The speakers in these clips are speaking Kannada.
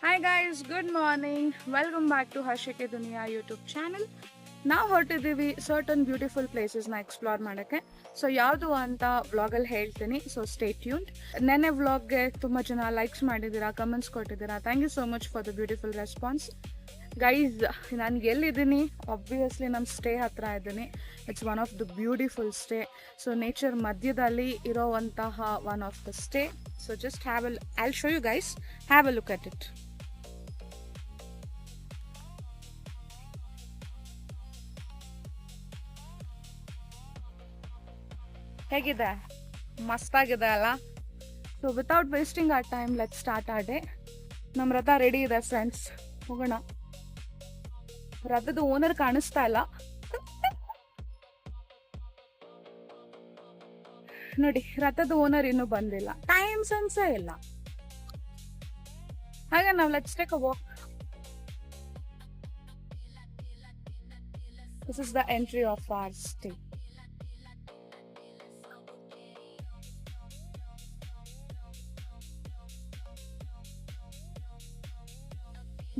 Hi guys, good morning. Welcome back to Hashike Duniya YouTube channel. ನಾವು ಹೊರಟಿದ್ದೀವಿ ಸರ್ಟನ್ ಬ್ಯೂಟಿಫುಲ್ ಪ್ಲೇಸಸ್ನ ಎಕ್ಸ್ಪ್ಲೋರ್ ಮಾಡೋಕ್ಕೆ. ಸೊ ಯಾವುದು ಅಂತ ವ್ಲಾಗಲ್ಲಿ ಹೇಳ್ತೀನಿ, ಸೊ ಸ್ಟೇ ಟ್ಯೂನ್ಡ್. ನೆನ್ನೆ ವ್ಲಾಗ್ಗೆ ತುಂಬ ಜನ ಲೈಕ್ಸ್ ಮಾಡಿದ್ದೀರಾ, ಕಮೆಂಟ್ಸ್ ಕೊಟ್ಟಿದ್ದೀರಾ. Thank you so much for the beautiful response guys. ನಾನು ಎಲ್ಲಿದ್ದೀನಿ? ಆಬ್ವಿಯಸ್ಲಿ ನಮ್ಮ ಸ್ಟೇ ಹತ್ರ ಇದ್ದೀನಿ. It's one of the beautiful stay. So nature ಮಧ್ಯದಲ್ಲಿ ಇರೋವಂತಹ one of the stay. So just I'll show you guys. Have a look at it. ಹೇಗಿದೆ? ಮಸ್ತಾಗಿದೆ ಅಲ್ಲ? So without wasting our time, let start our day. ನಮ್ಮ ರಥ ರೆಡಿ ಇದೆ ಫ್ರೆಂಡ್ಸ್, ಹೋಗೋಣ. ರಥದ ಓನರ್ ಕಾಣಿಸ್ತಾ ಇಲ್ಲ ನೋಡಿ, ರಥದ ಓನರ್ ಇನ್ನೂ ಬಂದಿಲ್ಲ, ಟೈಮ್ ಸೆನ್ಸೇ ಇಲ್ಲ. ಹಾಗೆ ನಾವು let's take a walk. This is the entry of our stay.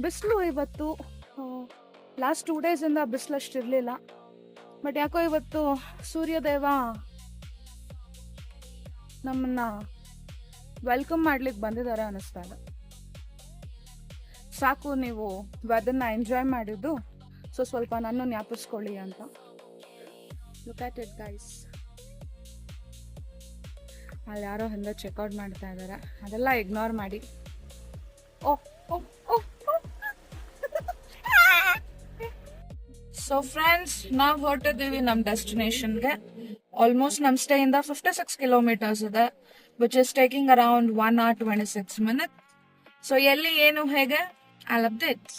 ಬಿಸಿಲು ಇವತ್ತು ಲಾಸ್ಟ್ 2 ಡೇಸಿಂದ ಬಿಸಿಲು ಅಷ್ಟಿರಲಿಲ್ಲ, ಬಟ್ ಯಾಕೋ ಇವತ್ತು ಸೂರ್ಯದೇವ ನಮ್ಮನ್ನ ವೆಲ್ಕಮ್ ಮಾಡ್ಲಿಕ್ಕೆ ಬಂದಿದ್ದಾರೆ ಅನ್ನಿಸ್ತಾ ಇದೆ. ಸಾಕು ನೀವು ವೆದರ್ನ ಎಂಜಾಯ್ ಮಾಡಿದ್ದು, ಸೊ ಸ್ವಲ್ಪ ನನ್ನ ಜ್ಞಾಪಿಸ್ಕೊಳ್ಳಿ ಅಂತ. Look at it guys. ಅಲ್ಲಿ ಯಾರೋ ಹಿಂದೆ ಚೆಕ್ಔಟ್ ಮಾಡ್ತಾ ಇದ್ದಾರೆ, ಅದೆಲ್ಲ ಇಗ್ನೋರ್ ಮಾಡಿ. ಓಹ್ ಓಹ್ ಓಹ್ ಸೊ ಫ್ರೆಂಡ್ಸ್, ನಾವು ಹೊರಟಿದ್ದೀವಿ ನಮ್ಮ ಡೆಸ್ಟಿನೇಷನ್ಗೆ. ಆಲ್ಮೋಸ್ಟ್ ನಮ್ಮ ಸ್ಟೇಯಿಂದ 56 ಕಿಲೋಮೀಟರ್ಸ್ ಇದೆ, which is taking around 1 hour 26 minutes. So ಎಲ್ಲಿ ಏನು ಹೇಗೆ I'll update.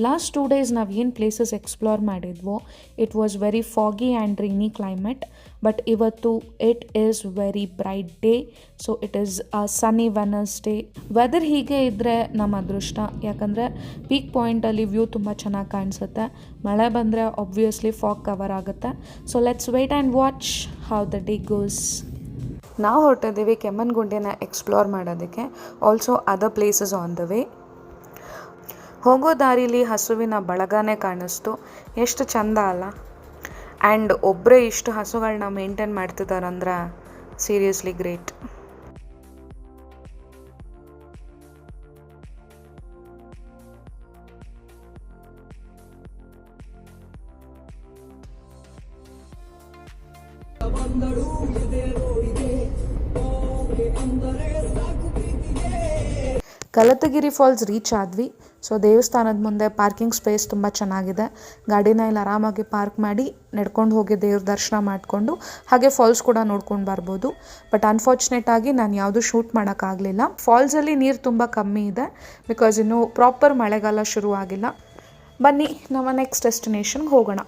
ಲಾಸ್ಟ್ 2 ಡೇಸ್ ನಾವು ಏನು ಪ್ಲೇಸಸ್ ಎಕ್ಸ್ಪ್ಲೋರ್ ಮಾಡಿದ್ವೋ, it was very foggy and rainy climate. But ಇವತ್ತು it is very bright day. So it is a sunny Wednesday. Weather ಹೀಗೆ ಇದ್ದರೆ ನಮ್ಮ ಅದೃಷ್ಟ, ಯಾಕಂದರೆ ಪೀಕ್ ಪಾಯಿಂಟಲ್ಲಿ ವ್ಯೂ ತುಂಬ ಚೆನ್ನಾಗಿ ಕಾಣಿಸುತ್ತೆ. ಮಳೆ ಬಂದರೆ ಆಬ್ವಿಯಸ್ಲಿ ಫಾಗ್ ಕವರ್ ಆಗುತ್ತೆ. So let's wait and watch how the day goes. ನಾವು ಹೊರಟಿದ್ದೀವಿ ಕೆಮ್ಮಣ್ಣುಗುಂಡಿನ ಎಕ್ಸ್ಪ್ಲೋರ್ ಮಾಡೋದಕ್ಕೆ. Also other places on the way. ಹೋಗೋ ದಾರಿಲಿ ಹಸುವಿನ ಬಳಗನೇ ಕಾಣಿಸ್ತು. ಎಷ್ಟು ಚಂದ ಅಲ್ಲ? ಆ್ಯಂಡ್ ಒಬ್ಬರೇ ಇಷ್ಟು ಹಸುಗಳನ್ನ ಮೇಂಟೈನ್ ಮಾಡ್ತಿದ್ದಾರಂದ್ರೆ seriously great. Kalathagiri falls reach ಆದ್ವಿ. ಸೊ ದೇವಸ್ಥಾನದ ಮುಂದೆ ಪಾರ್ಕಿಂಗ್ ಸ್ಪೇಸ್ ತುಂಬ ಚೆನ್ನಾಗಿದೆ. ಗಾಡಿನ ಇಲ್ಲಿ ಆರಾಮಾಗಿ ಪಾರ್ಕ್ ಮಾಡಿ ನಡ್ಕೊಂಡು ಹೋಗಿ ದೇವ್ರ ದರ್ಶನ ಮಾಡಿಕೊಂಡು ಹಾಗೆ ಫಾಲ್ಸ್ ಕೂಡ ನೋಡ್ಕೊಂಡು ಬರ್ಬೋದು. ಬಟ್ ಅನ್ಫಾರ್ಚುನೇಟ್ ಆಗಿ ನಾನು ಯಾವುದೂ ಶೂಟ್ ಮಾಡೋಕ್ಕಾಗಲಿಲ್ಲ. ಫಾಲ್ಸಲ್ಲಿ ನೀರು ತುಂಬ ಕಮ್ಮಿ ಇದೆ, ಬಿಕಾಸ್ ಇನ್ನೂ ಪ್ರಾಪರ್ ಮಳೆಗಾಲ ಶುರು ಆಗಿಲ್ಲ. ಬನ್ನಿ ನಮ್ಮ ನೆಕ್ಸ್ಟ್ ಡೆಸ್ಟಿನೇಷನ್ಗೆ ಹೋಗೋಣ.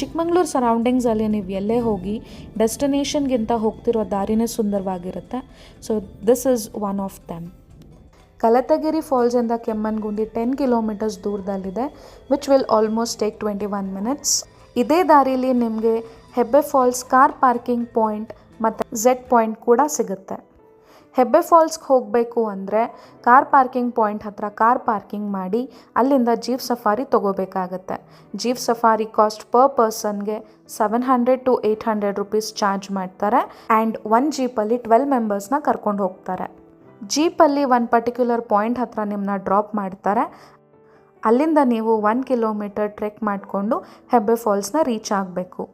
ಚಿಕ್ಕಮಂಗ್ಳೂರು ಸರೌಂಡಿಂಗ್ಸಲ್ಲಿ ನೀವು ಎಲ್ಲೇ ಹೋಗಿ ಡೆಸ್ಟಿನೇಷನ್ಗಿಂತ ಹೋಗ್ತಿರೋ ದಾರಿನೇ ಸುಂದರವಾಗಿರುತ್ತೆ. So this is one of them. Kalathagiri ಫಾಲ್ಸಿಂದ ಕೆಮ್ಮಣ್ಣುಗುಂಡಿ 10 ಕಿಲೋಮೀಟರ್ಸ್ ದೂರದಲ್ಲಿದೆ, which will almost take 21 minutes. ಇದೇ ದಾರಿಯಲ್ಲಿ ನಿಮಗೆ Hebbe falls car parking point ಮತ್ತು ಝೆಡ್ ಪಾಯಿಂಟ್ ಕೂಡ ಸಿಗುತ್ತೆ. ಹೆಬ್ಬೆ ಫಾಲ್ಸ್ಗೆ ಹೋಗಬೇಕು ಅಂದರೆ ಕಾರ್ ಪಾರ್ಕಿಂಗ್ ಪಾಯಿಂಟ್ ಹತ್ರ ಕಾರ್ ಪಾರ್ಕಿಂಗ್ ಮಾಡಿ ಅಲ್ಲಿಂದ ಜೀಪ್ ಸಫಾರಿ ತೊಗೋಬೇಕಾಗತ್ತೆ. ಜೀಪ್ ಸಫಾರಿ ಕಾಸ್ಟ್ ಪರ್ ಪರ್ಸನ್ಗೆ 700 to 800 rupees ಚಾರ್ಜ್ ಮಾಡ್ತಾರೆ. ಆ್ಯಂಡ್ 1 ಜೀಪಲ್ಲಿ 12 ಮೆಂಬರ್ಸ್ನ ಕರ್ಕೊಂಡು ಹೋಗ್ತಾರೆ. ಜೀಪಲ್ಲಿ ಒಂದು ಪರ್ಟಿಕ್ಯುಲರ್ ಪಾಯಿಂಟ್ ಹತ್ರ ನಿಮ್ಮನ್ನ ಡ್ರಾಪ್ ಮಾಡ್ತಾರೆ. ಅಲ್ಲಿಂದ ನೀವು 1 ಕಿಲೋಮೀಟರ್ ಟ್ರೆಕ್ ಮಾಡಿಕೊಂಡು ಹೆಬ್ಬೆ ಫಾಲ್ಸ್ನ ರೀಚ್ ಆಗಬೇಕು.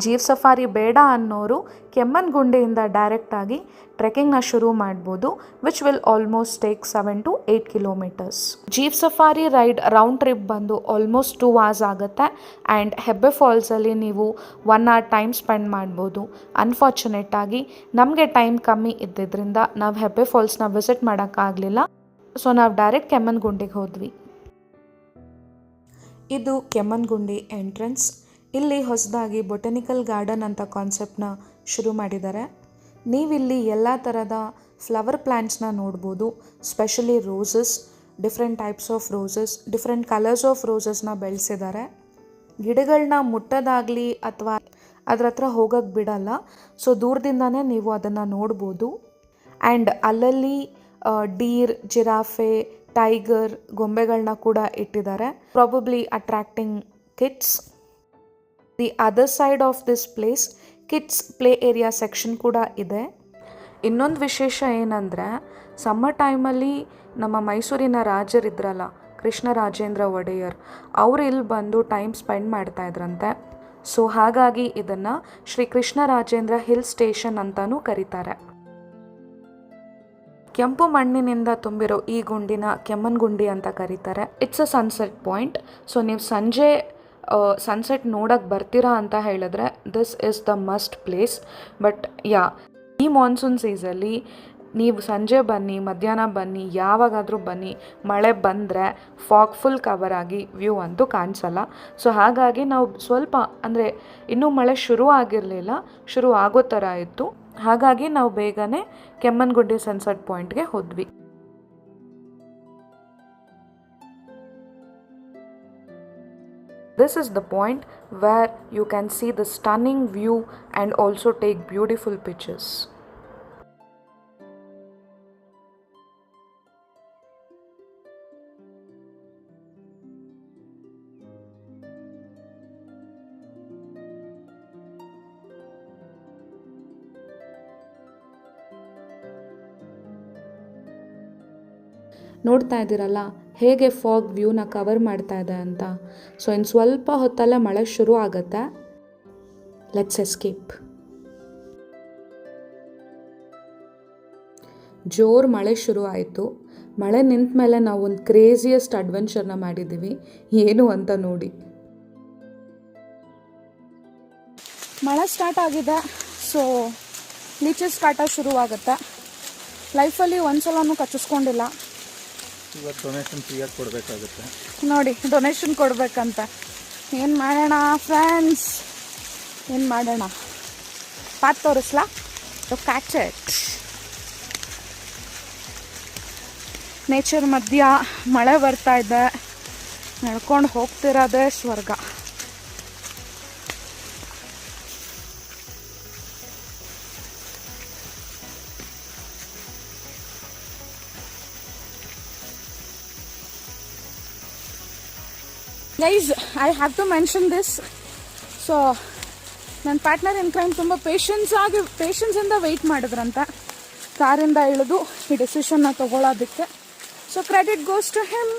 ಜೀಪ್ ಸಫಾರಿ ಬೇಡ ಅನ್ನೋರು ಕೆಮ್ಮಣ್ಣುಗುಂಡಿಯಿಂದ ಡೈರೆಕ್ಟಾಗಿ ಟ್ರೆಕ್ಕಿಂಗ್ನ ಶುರು ಮಾಡ್ಬೋದು, which will almost take 7 to 8 kilometers. Jeep safari ride round trip ಬಂದು ಆಲ್ಮೋಸ್ಟ್ 2 hours ಆಗುತ್ತೆ. ಆ್ಯಂಡ್ ಹೆಬ್ಬೆ ಫಾಲ್ಸಲ್ಲಿ ನೀವು 1 hour ಟೈಮ್ ಸ್ಪೆಂಡ್ ಮಾಡ್ಬೋದು. ಅನ್ಫಾರ್ಚುನೇಟಾಗಿ ನಮಗೆ ಟೈಮ್ ಕಮ್ಮಿ ಇದ್ದಿದ್ದರಿಂದ ನಾವು ಹೆಬ್ಬೆ ಫಾಲ್ಸ್ನ ವಿಸಿಟ್ ಮಾಡೋಕ್ಕಾಗಲಿಲ್ಲ. ಸೊ ನಾವು ಡೈರೆಕ್ಟ್ ಕೆಮ್ಮಣ್ಣುಗುಂಡಿಗೆ ಹೋದ್ವಿ. ಇದು ಕೆಮ್ಮಣ್ಣುಗುಂಡಿ ಎಂಟ್ರೆನ್ಸ್. ಇಲ್ಲಿ ಹೊಸದಾಗಿ ಬೊಟನಿಕಲ್ ಗಾರ್ಡನ್ ಅಂತ ಕಾನ್ಸೆಪ್ಟ್ನ ಶುರು ಮಾಡಿದ್ದಾರೆ. ನೀವಿಲ್ಲಿ ಎಲ್ಲ ಥರದ ಫ್ಲವರ್ ಪ್ಲ್ಯಾಂಟ್ಸ್ನ ನೋಡ್ಬೋದು. Specially roses, different types of roses, different colours of ರೋಸಸ್ನ ಬೆಳೆಸಿದ್ದಾರೆ. ಗಿಡಗಳನ್ನ ಮುಟ್ಟೋದಾಗಲಿ ಅಥವಾ ಅದ್ರ ಹತ್ರ ಹೋಗೋಕ್ಕೆ ಬಿಡಲ್ಲ. ಸೊ ದೂರದಿಂದನೇ ನೀವು ಅದನ್ನು ನೋಡ್ಬೋದು. ಆ್ಯಂಡ್ ಅಲ್ಲಲ್ಲಿ ಡೀರ್, ಜಿರಾಫೆ, ಟೈಗರ್, ಗೊಂಬೆಗಳನ್ನ ಕೂಡ ಇಟ್ಟಿದ್ದಾರೆ, probably attracting kids. The other side of this place kids play area section ಕೂಡ ಇದೆ. ಇನ್ನೊಂದು ವಿಶೇಷ ಏನಂದರೆ, ಸಮ್ಮರ್ ಟೈಮಲ್ಲಿ ನಮ್ಮ ಮೈಸೂರಿನ ರಾಜರಿದ್ರಲ್ಲ, ಕೃಷ್ಣರಾಜೇಂದ್ರ ಒಡೆಯರ್, ಅವರು ಇಲ್ಲಿ ಬಂದು ಟೈಮ್ ಸ್ಪೆಂಡ್ ಮಾಡ್ತಾ ಇದ್ರಂತೆ. ಸೊ ಹಾಗಾಗಿ ಇದನ್ನು ಶ್ರೀ ಕೃಷ್ಣರಾಜೇಂದ್ರ ಹಿಲ್ ಸ್ಟೇಷನ್ ಅಂತಲೂ ಕರೀತಾರೆ. ಕೆಂಪು ಮಣ್ಣಿನಿಂದ ತುಂಬಿರೋ ಈ ಗುಂಡಿನ ಕೆಮ್ಮನ್ಗುಂಡಿ ಅಂತ ಕರೀತಾರೆ. It's a sunset point. So ನೀವು ಸಂಜೆ ಸನ್ಸೆಟ್ ನೋಡೋಕ್ಕೆ ಬರ್ತೀರಾ ಅಂತ ಹೇಳಿದ್ರೆ this is the must place. But ಈ ಮಾನ್ಸೂನ್ ಸೀಸಲ್ಲಿ ನೀವು ಸಂಜೆ ಬನ್ನಿ, ಮಧ್ಯಾಹ್ನ ಬನ್ನಿ, ಯಾವಾಗಾದರೂ ಬನ್ನಿ, ಮಳೆ ಬಂದರೆ ಫಾಗ್ ಫುಲ್ ಕವರ್ ಆಗಿ ವ್ಯೂ ಅಂತೂ ಕಾಣಿಸಲ್ಲ. ಸೊ ಹಾಗಾಗಿ ನಾವು ಸ್ವಲ್ಪ ಅಂದರೆ ಇನ್ನೂ ಮಳೆ ಶುರು ಆಗಿರಲಿಲ್ಲ, ಶುರು ಆಗೋ ಥರ ಇತ್ತು. ಹಾಗಾಗಿ ನಾವು ಬೇಗನೆ ಕೆಮ್ಮನ್ಗುಂಡಿ ಸನ್ಸೆಟ್ ಪಾಯಿಂಟ್ಗೆ ಹೋದ್ವಿ. This is the point where you can see the stunning view and also take beautiful pictures. ನೋಡ್ತಾ ಇದ್ದೀರಲ್ಲ ಹೇಗೆ ಫಾಗ್ ವ್ಯೂನ ಕವರ್ ಮಾಡ್ತಾ ಇದೆ ಅಂತ. ಸೊ ಇನ್ನು ಸ್ವಲ್ಪ ಹೊತ್ತಲ್ಲೇ ಮಳೆ ಶುರು ಆಗುತ್ತೆ. Let's escape. ಜೋರು ಮಳೆ ಶುರು ಆಯಿತು. ಮಳೆ ನಿಂತ ಮೇಲೆ ನಾವು ಒಂದು ಕ್ರೇಜಿಯೆಸ್ಟ್ ಅಡ್ವೆಂಚರ್ನ ಮಾಡಿದ್ದೀವಿ. ಏನು ಅಂತ ನೋಡಿ. ಮಳೆ ಸ್ಟಾರ್ಟ್ ಆಗಿದೆ. ಸೊ ಲೀಚಸ್ ಕಾಟ ಶುರುವಾಗುತ್ತೆ. ಲೈಫಲ್ಲಿ ಒಂದ್ಸಲನೂ ಕಚ್ಚಿಸ್ಕೊಂಡಿಲ್ಲ. ಇವತ್ತು ಡೊನೇಷನ್ ಫ್ರೀಯಾಗಿ ಕೊಡಬೇಕಾಗುತ್ತೆ ನೋಡಿ, ಡೊನೇಷನ್ ಕೊಡಬೇಕಂತ. ಏನು ಮಾಡೋಣ ಫ್ರೆಂಡ್ಸ್, ಏನು ಮಾಡೋಣ? ಪಾತ್ ತೋರಿಸ್ಲಾ? Catch it. ನೇಚರ್ ಮಧ್ಯ ಮಳೆ ಬರ್ತಾ ಇದೆ, ನಡ್ಕೊಂಡು ಹೋಗ್ತಿರೋದೇ ಸ್ವರ್ಗ. Guys, I have to mention this. So ನನ್ನ ಪಾರ್ಟ್ನರ್ ಇನ್ ಕ್ರೈಮ್ ತುಂಬ ಪೇಷನ್ಸಿಂದ ವೆಯ್ಟ್ ಮಾಡಿದ್ರಂತ ಕಾರಿಂದ ಇಳಿದು ಈ ಡಿಸಿಷನ್ನ ತಗೊಳ್ಳೋದಕ್ಕೆ. So credit goes to him.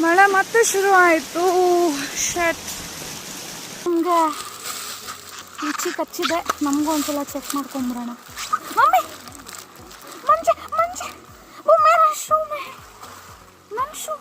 ಮಳೆ ಮತ್ತೆ ಶುರು ಆಯಿತು. ಶಟ್, ನಮಗೆ ಈಚಿ ಕಚ್ಚಿದೆ. ನಮಗೂ ಒಂದ್ಸಲ ಚೆಕ್ ಮಾಡ್ಕೊಂಬಿಡೋಣ. ಮಮ್ಮಿ, ಮಂಜೆ ಮಂಜೆ ಓ ಮೇರಾ ಶೂ ಮೇ, ನನ್ನ shoe.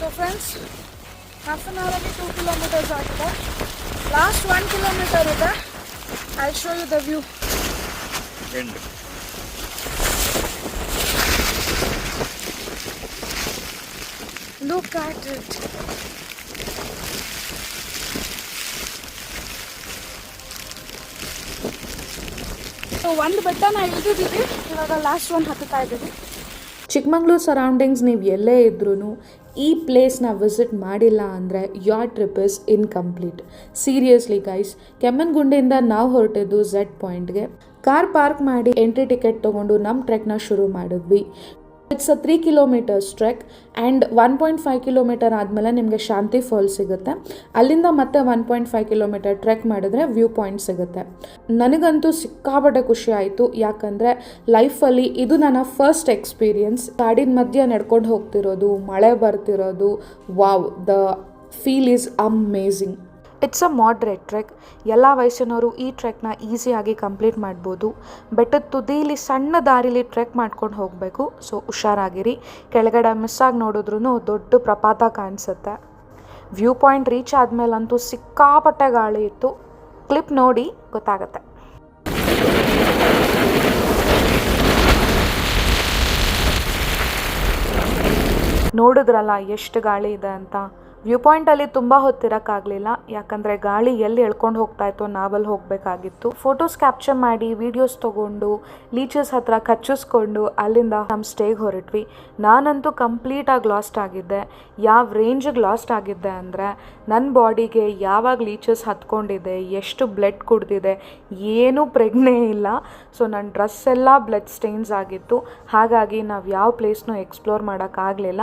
So friends, half an hour age 2 kilometers ಆಗಿದೆ. Last 1 kilometer ಇದೆ. I'll show you the view. End. Look at it. So ಒಂದು ಬೆಟ್ಟನ ಇಳಿದಿದ್ದೀವಿ, ಇವಾಗ ಲಾಸ್ಟ್ ಒಂದು ಹತ್ತುತ್ತಾ ಇದ್ದೀವಿ. ಚಿಕ್ಕಮಂಗ್ಳೂರು ಸರೌಂಡಿಂಗ್ಸ್ ನೀವು ಎಲ್ಲೇ ಇದ್ರೂ ಈ ಪ್ಲೇಸ್ನ ವಿಸಿಟ್ ಮಾಡಿಲ್ಲ ಅಂದರೆ your trip is incomplete. Seriously guys, ಕೆಮ್ಮನ್ಗುಂಡಿಯಿಂದ ನಾವು ಹೊರಟಿದ್ದು ಝೆಡ್ ಪಾಯಿಂಟ್ಗೆ. ಕಾರ್ ಪಾರ್ಕ್ ಮಾಡಿ ಎಂಟ್ರಿ ಟಿಕೆಟ್ ತೊಗೊಂಡು ನಮ್ಮ ಟ್ರೆಕ್ನ ಶುರು ಮಾಡಿದ್ವಿ. It's a 3 kilometers trek and 1.5 kilometer ಆದಮೇಲೆ ನಿಮಗೆ ಶಾಂತಿ ಫಾಲ್ಸ್ ಸಿಗುತ್ತೆ. ಅಲ್ಲಿಂದ ಮತ್ತೆ 1.5 kilometer ಟ್ರೆಕ್ ಮಾಡಿದ್ರೆ ವ್ಯೂ ಪಾಯಿಂಟ್ ಸಿಗುತ್ತೆ. ನನಗಂತೂ ಸಿಕ್ಕಾಪಟ್ಟೆ ಖುಷಿ ಆಯಿತು, ಯಾಕಂದರೆ ಲೈಫಲ್ಲಿ ಇದು ನನ್ನ ಫಸ್ಟ್ ಎಕ್ಸ್ಪೀರಿಯನ್ಸ್. ಕಾಡಿನ ಮಧ್ಯೆ ನಡ್ಕೊಂಡು ಹೋಗ್ತಿರೋದು, ಮಳೆ ಬರ್ತಿರೋದು, wow, the feel is amazing. It's a moderate trek. ಎಲ್ಲ ವಯಸ್ಸಿನವರು ಈ ಟ್ರೆಕ್ನ ಈಸಿಯಾಗಿ ಕಂಪ್ಲೀಟ್ ಮಾಡ್ಬೋದು. ಬೆಟ್ಟದ ತುದಿಲಿ ಸಣ್ಣ ದಾರಿಲಿ ಟ್ರೆಕ್ ಮಾಡ್ಕೊಂಡು ಹೋಗಬೇಕು, ಸೊ ಹುಷಾರಾಗಿರಿ. ಕೆಳಗಡೆ ಮಿಸ್ ಆಗಿ ನೋಡಿದ್ರೂ ದೊಡ್ಡ ಪ್ರಪಾತ ಕಾಣಿಸುತ್ತೆ. ವ್ಯೂ ಪಾಯಿಂಟ್ ರೀಚ್ ಆದಮೇಲಂತೂ ಸಿಕ್ಕಾಪಟ್ಟೆ ಗಾಳಿ ಇತ್ತು. ಕ್ಲಿಪ್ ನೋಡಿ ಗೊತ್ತಾಗತ್ತೆ. ನೋಡಿದ್ರಲ್ಲ ಎಷ್ಟು ಗಾಳಿ ಇದೆ ಅಂತ. ವ್ಯೂ ಪಾಯಿಂಟಲ್ಲಿ ತುಂಬ ಹೊತ್ತಿರೋಕ್ಕಾಗಲಿಲ್ಲ, ಯಾಕಂದರೆ ಗಾಳಿ ಎಲ್ಲಿ ಎಳ್ಕೊಂಡು ಹೋಗ್ತಾ ಇತ್ತು ನಾವಲ್ಲಿ ಹೋಗಬೇಕಾಗಿತ್ತು. ಫೋಟೋಸ್ ಕ್ಯಾಪ್ಚರ್ ಮಾಡಿ ವೀಡಿಯೋಸ್ ತೊಗೊಂಡು ಲೀಚಸ್ ಹತ್ರ ಕಚ್ಚಿಸ್ಕೊಂಡು ಅಲ್ಲಿಂದ ನಮ್ಮ ಸ್ಟೇಗೆ ಹೊರಟ್ವಿ. ನಾನಂತೂ ಕಂಪ್ಲೀಟಾಗಿ ಲಾಸ್ಟ್ ಆಗಿದ್ದೆ. ಯಾವ ರೇಂಜಿಗೆ ಲಾಸ್ಟ್ ಆಗಿದ್ದೆ ಅಂದರೆ, ನನ್ನ ಬಾಡಿಗೆ ಯಾವಾಗ ಲೀಚಸ್ ಹತ್ಕೊಂಡಿದೆ, ಎಷ್ಟು ಬ್ಲಡ್ ಕುಡ್ದಿದೆ, ಏನೂ ಪ್ರಜ್ಞೆ ಇಲ್ಲ. ಸೊ ನನ್ನ ಡ್ರೆಸ್ ಎಲ್ಲ ಬ್ಲಡ್ ಸ್ಟೇನ್ಸ್ ಆಗಿತ್ತು. ಹಾಗಾಗಿ ನಾವು ಯಾವ ಪ್ಲೇಸ್ನೂ ಎಕ್ಸ್ಪ್ಲೋರ್ ಮಾಡೋಕ್ಕಾಗಲಿಲ್ಲ.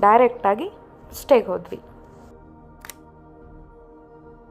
ಡೈರೆಕ್ಟಾಗಿ ಸ್ಟೇಗೆ ಹೋದ್ವಿ.